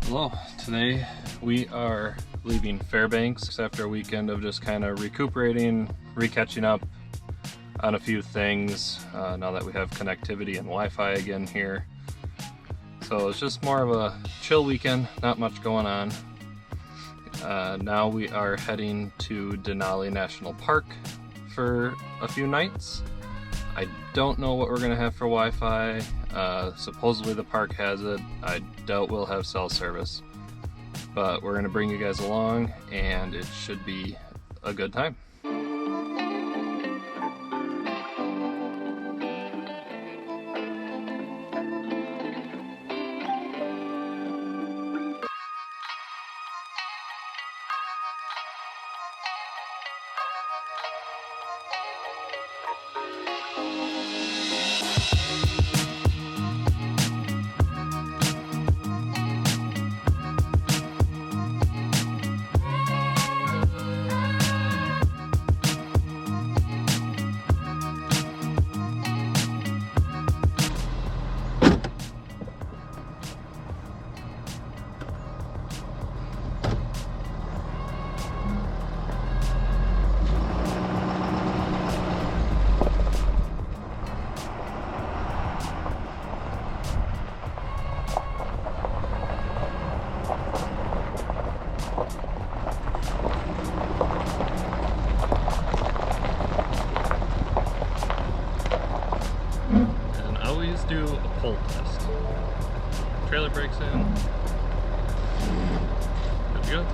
Hello, today we are leaving Fairbanks after a weekend of just kind of recuperating, recatching up on a few things now that we have connectivity and Wi-Fi again here. So it's just more of a chill weekend, not much going on. Now we are heading to Denali National Park for a few nights. I don't know what we're gonna have for Wi-Fi. Supposedly the park has it. I doubt we'll have cell service, but we're gonna bring you guys along and it should be a good time. Do a pull test. Trailer brakes in. Good to go.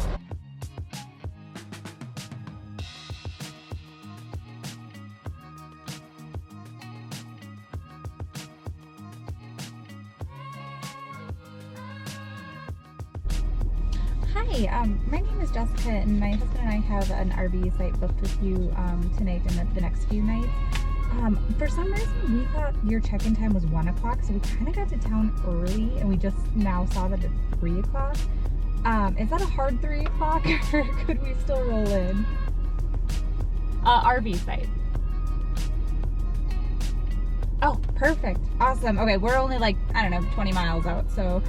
Hi, my name is Jessica, and my husband and I have an RV site booked with you tonight and the next few nights. For some reason, we thought your check-in time was 1 o'clock, so we kind of got to town early, and we just now saw that it's 3 o'clock. Is that a hard 3 o'clock, or could we still roll in? RV site. Oh, perfect. Awesome. Okay, we're only like, I don't know, 20 miles out, so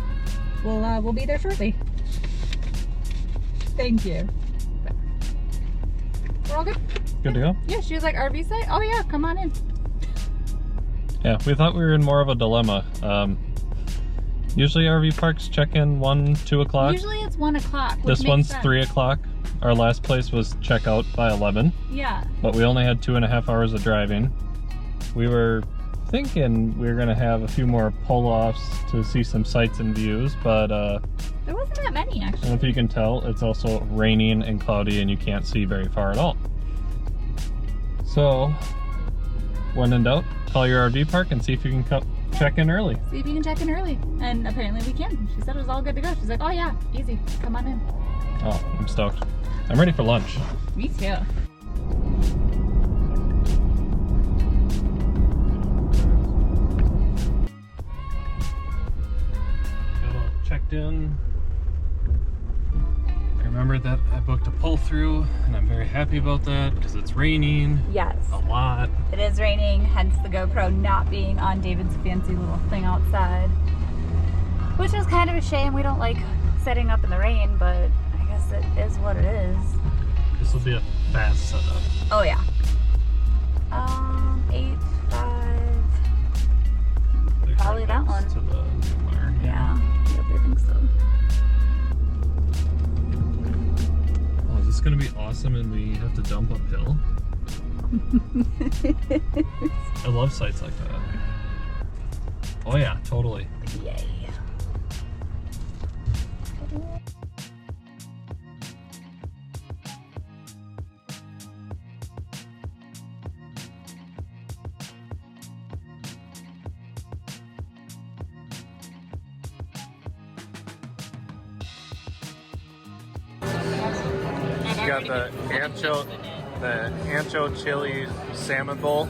we'll be there shortly. Thank you. We're all good? Good to go? Yeah, she was like, RV site? Oh yeah, come on in. Yeah, we thought we were in more of a dilemma. Usually RV parks check in 1, 2 o'clock. Usually it's 1 o'clock. This one's sense. 3 o'clock. Our last place was check out by 11. Yeah. But we only had 2.5 hours of driving. We were thinking we were gonna have a few more pull-offs to see some sights and views, but there wasn't that many actually. And if you can tell, it's also raining and cloudy and you can't see very far at all. So, when in doubt, call your RV park and see if you can come check in early. See if you can check in early. And apparently we can. She said it was all good to go. She's like, oh yeah, easy, come on in. Oh, I'm stoked. I'm ready for lunch. Me too. Got all checked in. Remember that I booked a pull through, and I'm very happy about that because it's raining. Yes. A lot. It is raining, hence the GoPro not being on David's fancy little thing outside. Which is kind of a shame. We don't like setting up in the rain, but I guess it is what it is. This will be a fast setup. Oh yeah. 8.5. Probably that one. To the new wire. Yeah. Yep, I think so. It's gonna be awesome and we have to dump uphill. I love sites like that. Oh yeah, totally. Yay. You got the ancho The ancho chili salmon bowl.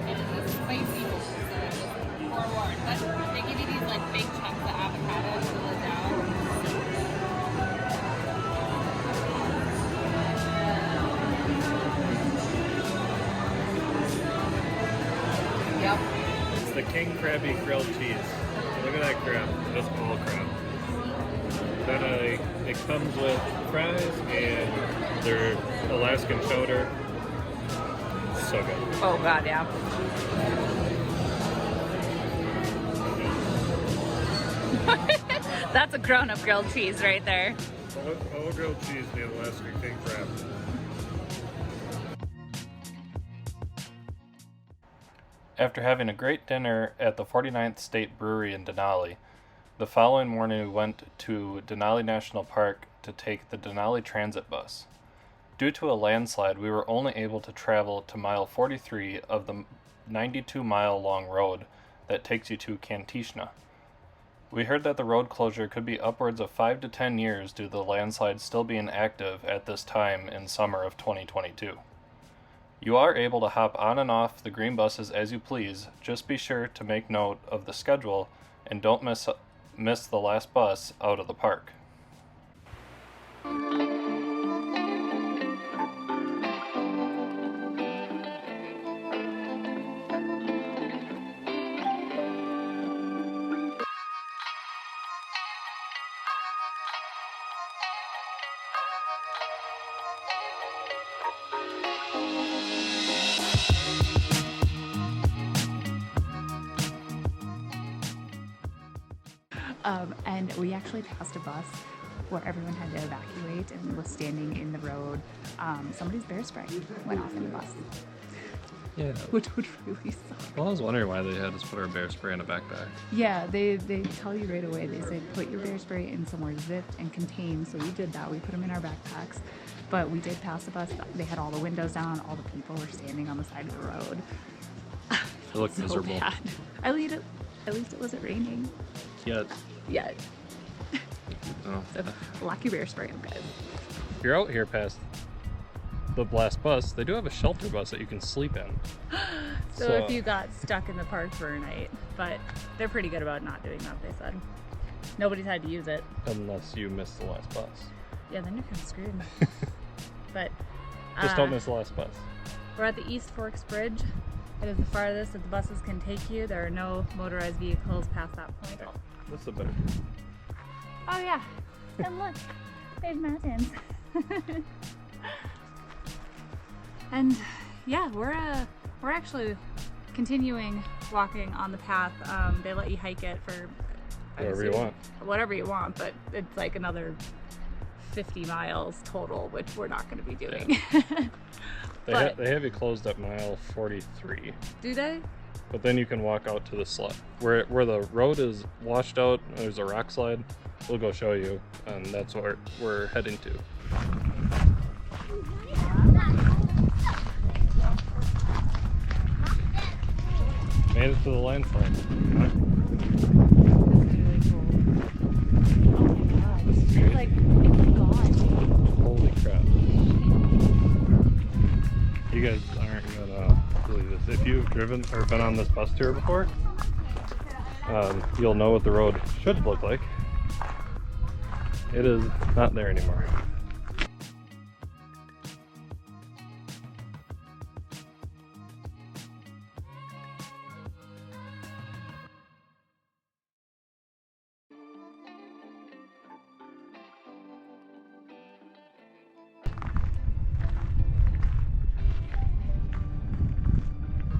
It's spicy bowl, so forewarned. But they give you these like big chunks of avocado to cool it down. Yep. It's the king crabby grilled cheese. Look at that crab. That's all crab. Then it comes with fries and their Alaskan chowder. So good. Oh god, yeah. That's a grown-up grilled cheese right there. All grilled cheese, the Alaskan king crab. After having a great dinner at the 49th State Brewery in Denali, the following morning we went to Denali National Park to take the Denali Transit bus. Due to a landslide, we were only able to travel to mile 43 of the 92-mile long road that takes you to Kantishna. We heard that the road closure could be upwards of 5 to 10 years due to the landslide still being active at this time in summer of 2022. You are able to hop on and off the green buses as you please. Just be sure to make note of the schedule and don't miss the last bus out of the park. And we actually passed a bus where everyone had to evacuate and was standing in the road. Somebody's bear spray went off in the bus. Yeah. Which would really suck. Well, I was wondering why they had us put our bear spray in a backpack. Yeah, they tell you right away. They say put your bear spray in somewhere zipped and contained. So we did that. We put them in our backpacks. But we did pass the bus. They had all the windows down. All the people were standing on the side of the road. It looked so miserable. Bad. At least it wasn't raining. Yet. Oh. So lock your bear spray up, guys. If you're out here past the blast bus, they do have a shelter bus that you can sleep in. So if you got stuck in the park for a night, but they're pretty good about not doing that, they said. Nobody's had to use it. Unless you miss the last bus. Yeah, then you're kind of screwed. But Just don't miss the last bus. we're at the East Forks Bridge. It is the farthest that the buses can take you. There are no motorized vehicles past that point. This is a better view. Oh yeah, and look, there's mountains. And yeah, we're actually continuing walking on the path. They let you hike it for whatever you want, but it's like another 50 miles total, which we're not going to be doing. Yeah. They have it closed at mile 43. Do they? But then you can walk out to the slide. Where the road is washed out, there's a rock slide. We'll go show you, and that's what we're heading to. Made it to the landslide. This is really cool. Oh my god. It's gone. Holy crap. You guys aren't gonna believe this. If you've driven or been on this bus tour before, you'll know what the road should look like. It is not there anymore.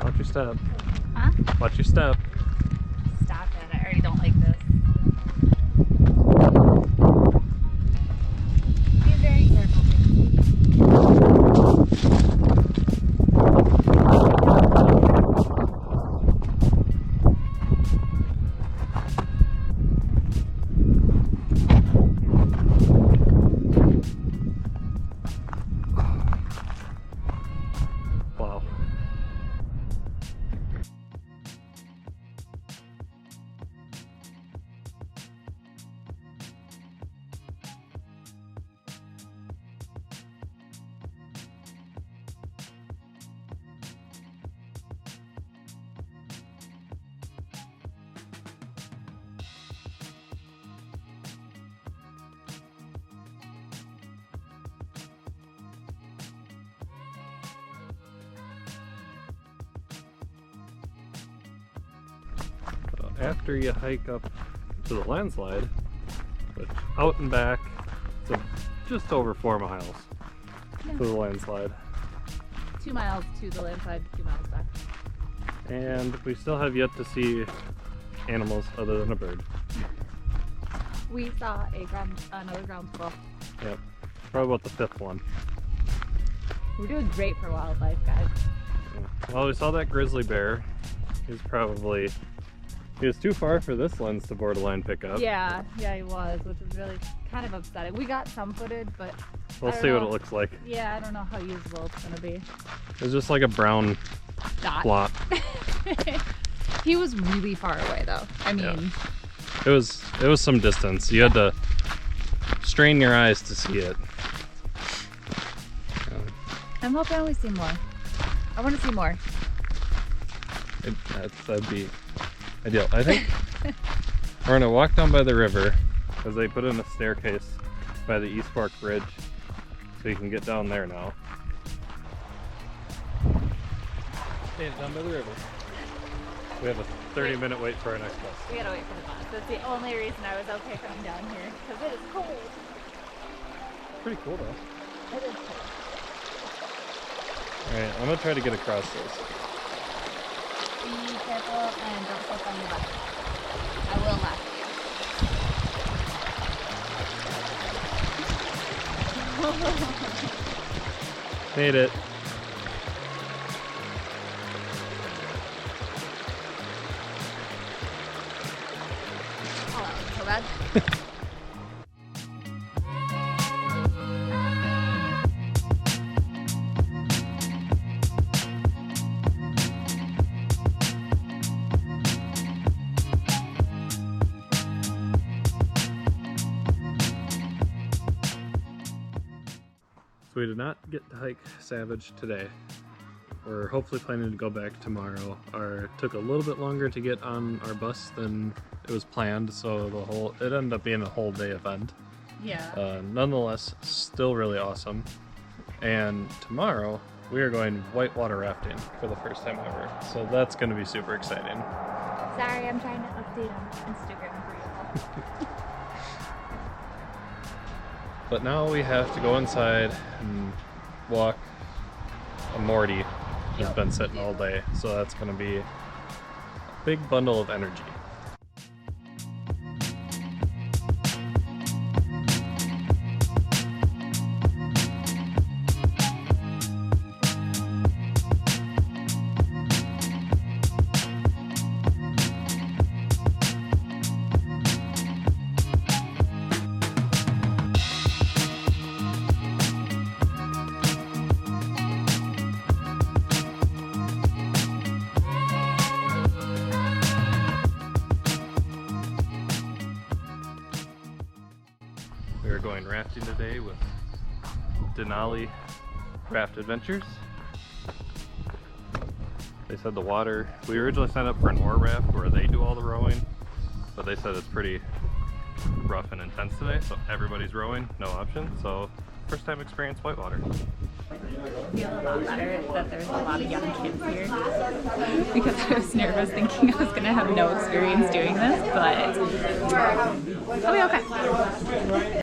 Watch your step. Huh? Watch your step. Stop it. I already don't like this. Be very careful. Wow. after you hike up to the landslide, but out and back, so just over 4 miles to the landslide. 2 miles to the landslide, 2 miles back. And we still have yet to see animals other than a bird. We saw another ground squirrel. Yep, probably about the 5th one. We're doing great for wildlife, guys. Well, we saw that grizzly bear. He was too far for this lens to borderline pick up. Yeah, he was, which was really kind of upsetting. We got some footage, but we'll see what it looks like. Yeah, I don't know how usable it's gonna be. It's just like a brown blot. He was really far away, though. I mean, yeah. It was some distance. You had to strain your eyes to see it. I'm hoping we see more. I want to see more. That'd be ideal. I think we're gonna walk down by the river because they put in a staircase by the East Fork Bridge, so you can get down there now. Stand down by the river. We have a 30-minute wait for our next bus. We gotta wait for the bus. That's the only reason I was okay coming down here, because it is cold. Pretty cool though. It is cold. Alright, I'm gonna try to get across this. Be careful and don't step on your butt. I will laugh at you. Made it. Oh, that wasn't so bad. So we did not get to hike Savage today. We're hopefully planning to go back tomorrow. Took a little bit longer to get on our bus than it was planned, so it ended up being a whole day event. Yeah. Nonetheless, still really awesome. And tomorrow we are going whitewater rafting for the first time ever. So that's going to be super exciting. Sorry, I'm trying to update on Instagram for you. But now we have to go inside and walk. Morty has been sitting all day, so that's going to be a big bundle of energy. We are going rafting today with Denali Raft Adventures. They said the water, we originally signed up for an oar raft where they do all the rowing, but they said it's pretty rough and intense today, so everybody's rowing, no option. So first time experience whitewater. I feel a lot better that there's a lot of young kids here, because I was nervous thinking I was going to have no experience doing this, but I'll be okay.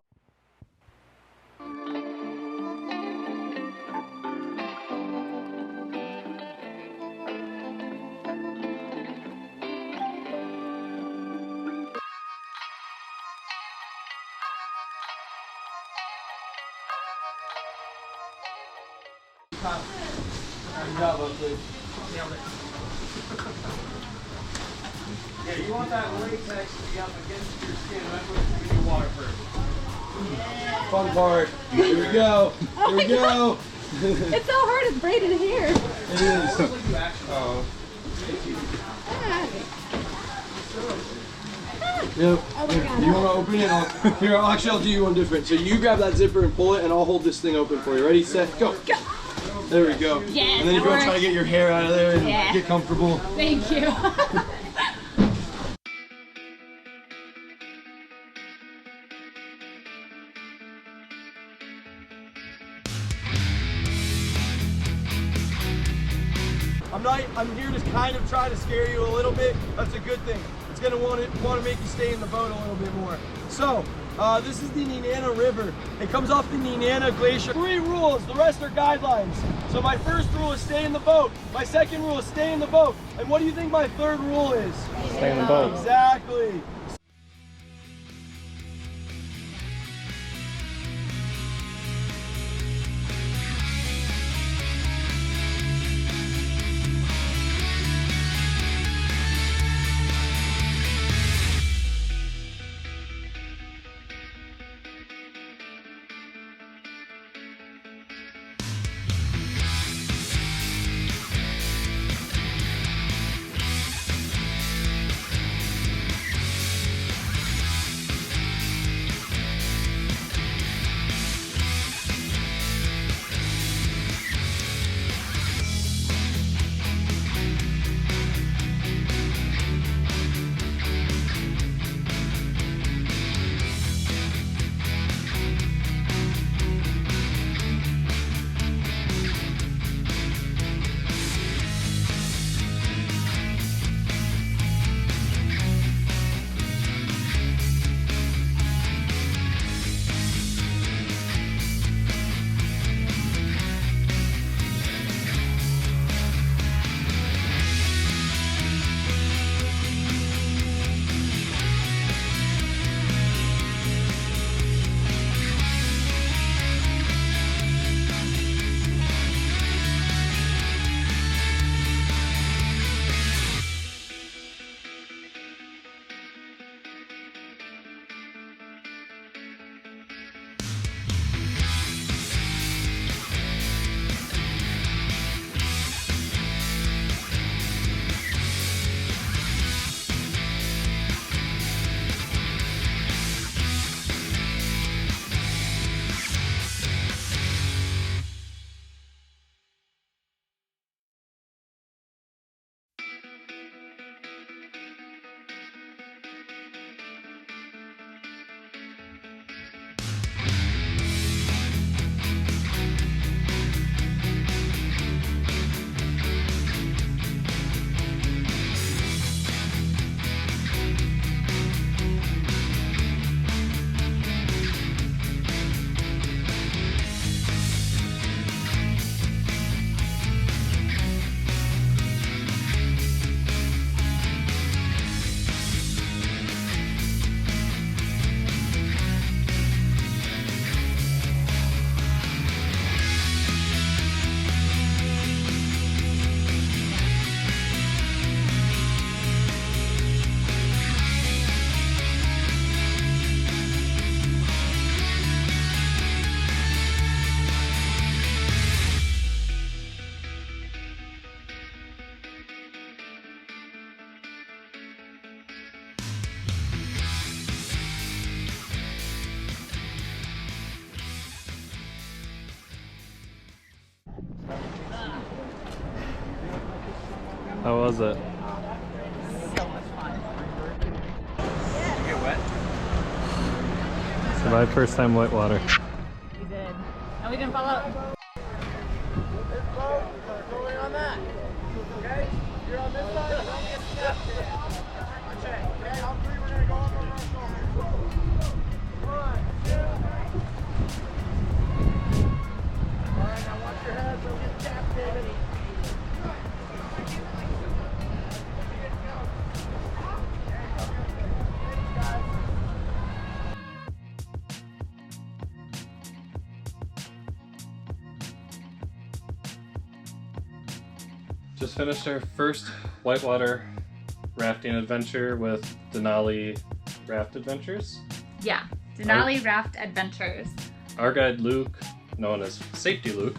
Good job, please. Yeah, you want that latex to be up against your skin right where it's in your water first. Yeah. Fun part. Here we go. Here we go. It's so hard, it's braided here. It is. Oh. Yep. Oh my God. You want to open it? Here, actually, I'll do you one different. So you grab that zipper and pull it, and I'll hold this thing open for you. Ready, set, go. Go. There we go. Yes, and then if you want to try to get your hair out of there and get comfortable. Thank you. I'm here to kind of try to scare you a little bit. That's a good thing. it's gonna want to make you stay in the boat a little bit more. So, this is the Nenana River. It comes off the Nenana Glacier. 3 rules, the rest are guidelines. So my first rule is stay in the boat. My second rule is stay in the boat. And what do you think my third rule is? Stay in the boat. Exactly. How was it? So much fun. You get wet? So my first time whitewater. We did. And we didn't fall out. This boat, we're going on that. Okay? You're on this side, I'm on the other side. Okay, all 3 we're going to go up on our shoulders. 1, 2, 3. Alright, now watch your head, don't get tapped, David. Just finished our first whitewater rafting adventure with Denali Raft Adventures. Yeah, Denali Raft Adventures. Our guide Luke, known as Safety Luke.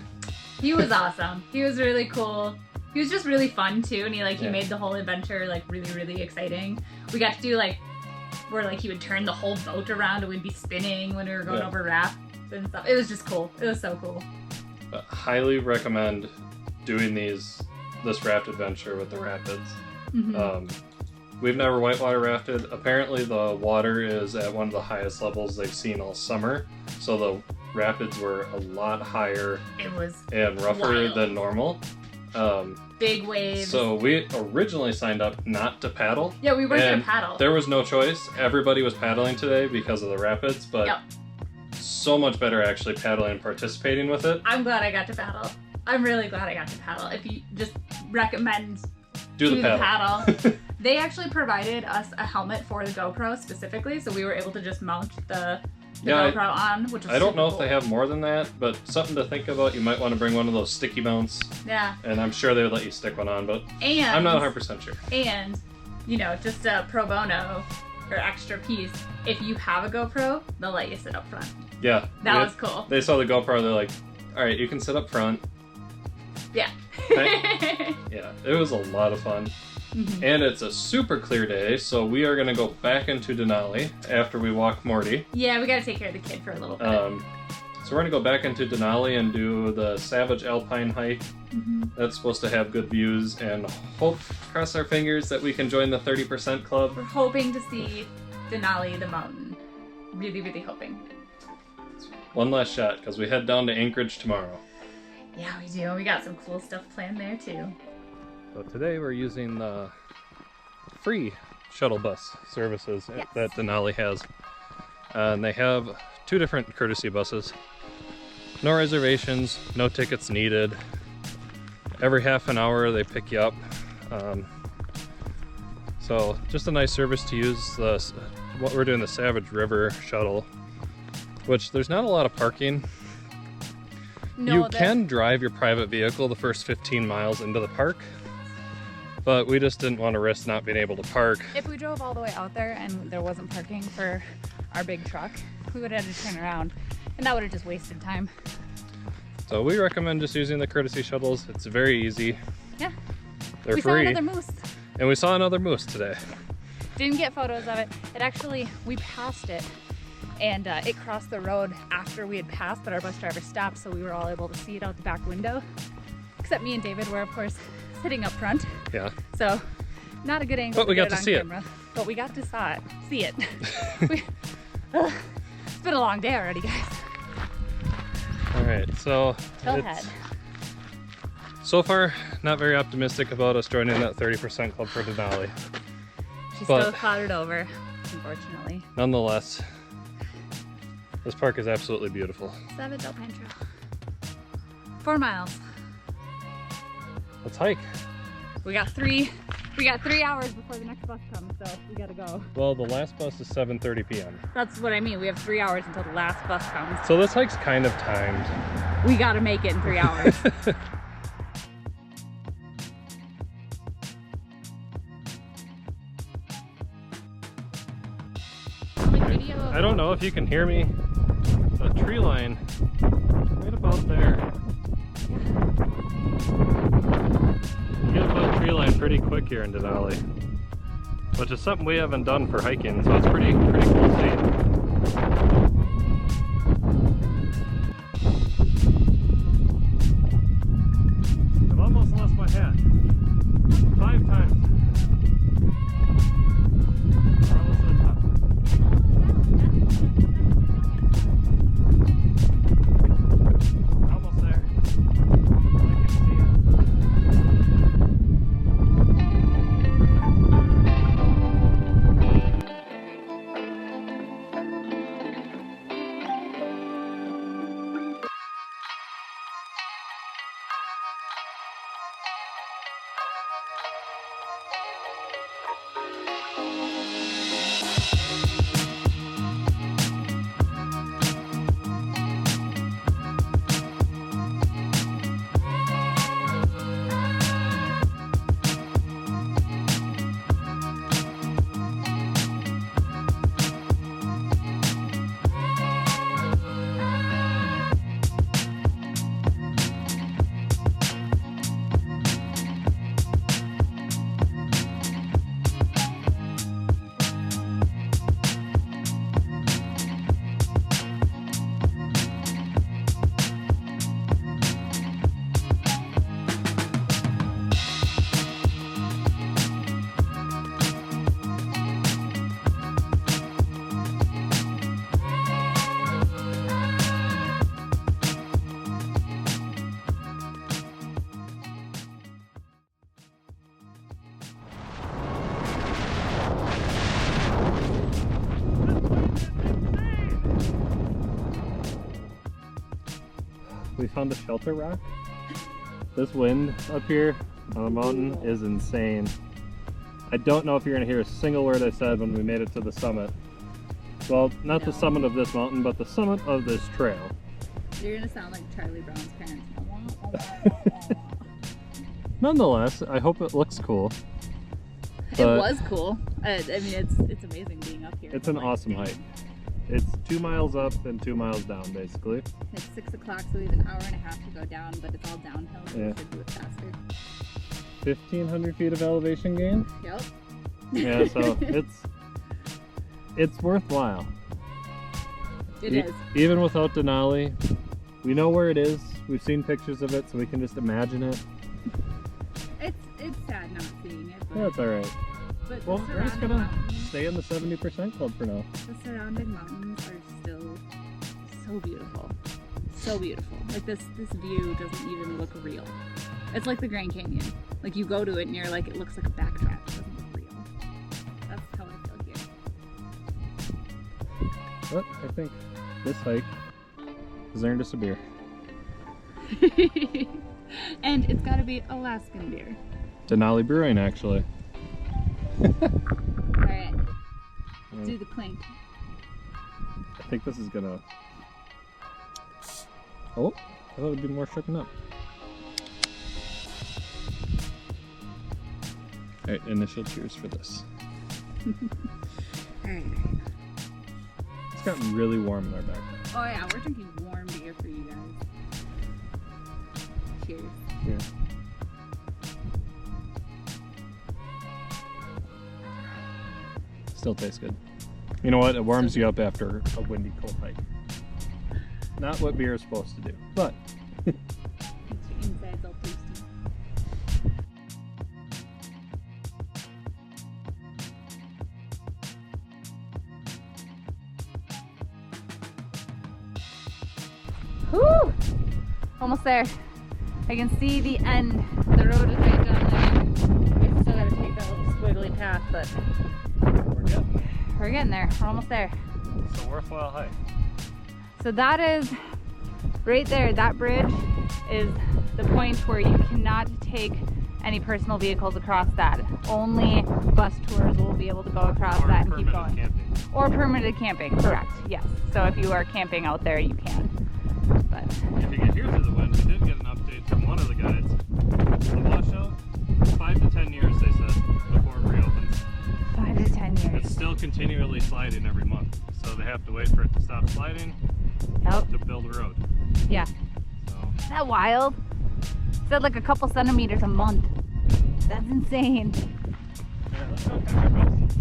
He was awesome. He was really cool. He was just really fun too, and he made the whole adventure like really exciting. We got to do where he would turn the whole boat around and we'd be spinning when we were going over rafts and stuff. It was just cool. It was so cool. Highly recommend doing this raft adventure with the rapids. Mm-hmm. We've never whitewater rafted. Apparently the water is at one of the highest levels they've seen all summer, so the rapids were a lot higher It was and rougher wild. than normal. Big waves. So we originally signed up not to paddle. Yeah, we weren't going to paddle. There was no choice. Everybody was paddling today because of the rapids, but yep. So much better actually paddling and participating with it. I'm glad I got to paddle. I'm really glad I got to paddle. If you just recommend do the paddle. They actually provided us a helmet for the GoPro specifically, so we were able to just mount the GoPro on, which was I don't know cool. if they have more than that, but something to think about. You might want to bring one of those sticky mounts. Yeah. And I'm sure they would let you stick one on, but I'm not 100% sure. And, you know, just a pro bono or extra piece, if you have a GoPro, they'll let you sit up front. Yeah. That was cool. They saw the GoPro, they're like, all right, you can sit up front. Yeah. Yeah, it was a lot of fun. Mm-hmm. And it's a super clear day, so we are going to go back into Denali after we walk Morty. Yeah, we got to take care of the kid for a little bit. So we're going to go back into Denali and do the Savage Alpine hike. Mm-hmm. That's supposed to have good views, and cross our fingers that we can join the 30% club. We're hoping to see Denali the mountain. Really, really hoping. One last shot, because we head down to Anchorage tomorrow. Yeah, we do. We got some cool stuff planned there, too. So today we're using the free shuttle bus services that Denali has. And they have 2 different courtesy buses. No reservations, no tickets needed. Every half an hour they pick you up. So just a nice service to use. What we're doing, the Savage River shuttle, which there's not a lot of parking. No, you can drive your private vehicle the first 15 miles into the park, but we just didn't want to risk not being able to park. If we drove all the way out there and there wasn't parking for our big truck, we would have had to turn around, and that would have just wasted time. So we recommend just using the courtesy shuttles. It's very easy. Yeah. They're free. We saw another moose. And we saw another moose today. Yeah. Didn't get photos of it. It actually, we passed it. And it crossed the road after we had passed, but our bus driver stopped, so we were all able to see it out the back window. Except me and David were, of course, sitting up front. Yeah. So, not a good angle. But we got to see camera. But we got to see it. It's been a long day already, guys. All right, so so far, not very optimistic about us joining that 30% club for Denali. She's still clouded over, unfortunately. Nonetheless, this park is absolutely beautiful. Savage Alpine Trail. 4 miles. Let's hike. We got 3 hours before the next bus comes, so we gotta go. Well, the last bus is 7:30 p.m. That's what I mean. We have 3 hours until the last bus comes. So this hike's kind of timed. We gotta make it in 3 hours. I don't know if you can hear me. The tree line right about there. You get above the tree line pretty quick here in Denali, which is something we haven't done for hiking, so it's pretty cool to see. I've almost lost my hat 5 times. We're almost at the top. Almost there. I can see it. we found a shelter rock. This wind up here on the mountain is insane. I don't know if you're gonna hear a single word I said when we made it to the summit. Well, not the summit of this mountain, but the summit of this trail. You're gonna sound like Charlie Brown's parents. Nonetheless, I hope it looks cool. It was cool. I mean, it's amazing being up here. It's an awesome hike. It's 2 miles up and 2 miles down, basically. It's 6 o'clock, so we have an hour and a half to go down, but it's all downhill, so we should do it faster. 1,500 feet of elevation gain. Yep. Yeah, so it's worthwhile. It is. Even without Denali, we know where it is. We've seen pictures of it, so we can just imagine it. It's sad not seeing it, but Yeah, it's all right. But Well, the we're just surrounding gonna mountains, stay in the 70% club for now. the surrounding mountains are still so beautiful. So beautiful. Like this view doesn't even look real. It's like the Grand Canyon. Like you go to it and you're like, it looks like a backdrop. It doesn't look real. That's how I feel here. But I think this hike has earned us a beer. And it's gotta be Alaskan beer. Denali Brewing, actually. Alright. Do the clink. I think this is gonna... Oh, I thought it would be more shooken up. Alright, initial cheers for this. Alright. It's gotten really warm in our backpack. Oh yeah, we're drinking warm beer for you guys. Cheers. Yeah. Still tastes good. You know what? It warms you up after a windy, cold hike. Not what beer is supposed to do, but Makes your insides all tasty. Whew! Almost there. I can see the end. The road is right down there. I still gotta take that little squiggly path, but we're getting there. We're almost there. it's a worthwhile hike. So that is right there. That bridge is the point where you cannot take any personal vehicles across that. Only bus tours will be able to go across that and keep going. Camping. Or permitted camping, correct, yes. So if you are camping out there, you can. But If you get here through the wind, we did get an update from one of the guides. The washout, 5 to 10 years, they said, before it reopens. 5 to 10 years. It's still continually sliding every month, so they have to wait for it to stop sliding to build a road. Yeah. So, Isn't that wild? It said like a couple centimeters a month. That's insane. yeah, let's go catch our bus.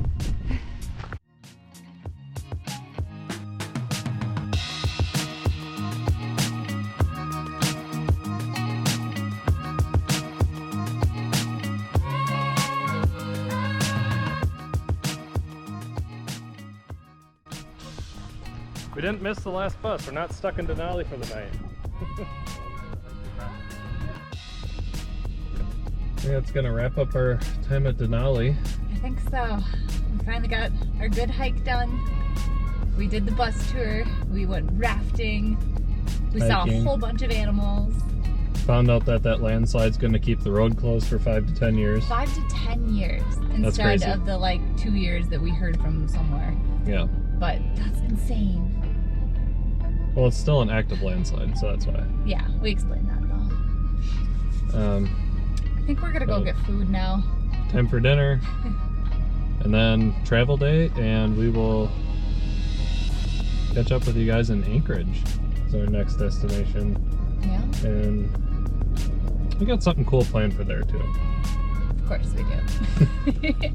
We didn't miss the last bus. We're not stuck in Denali for the night. Yeah, it's gonna wrap up our time at Denali. I think so. We finally got our good hike done. We did the bus tour. We went rafting. We saw a Hiking. whole bunch of animals. Found out that that landslide's gonna keep the road closed for 5 to 10 years. 5 to 10 years That's instead crazy. of the like 2 years that we heard from somewhere. Yeah. But that's insane. Well, it's still an active landslide, so that's why. Yeah, we explained that though. I think we're gonna go get food now. Time for dinner, and then travel day, and we will catch up with you guys in Anchorage. It's our next destination, Yeah, and we got something cool planned for there too. of course we do.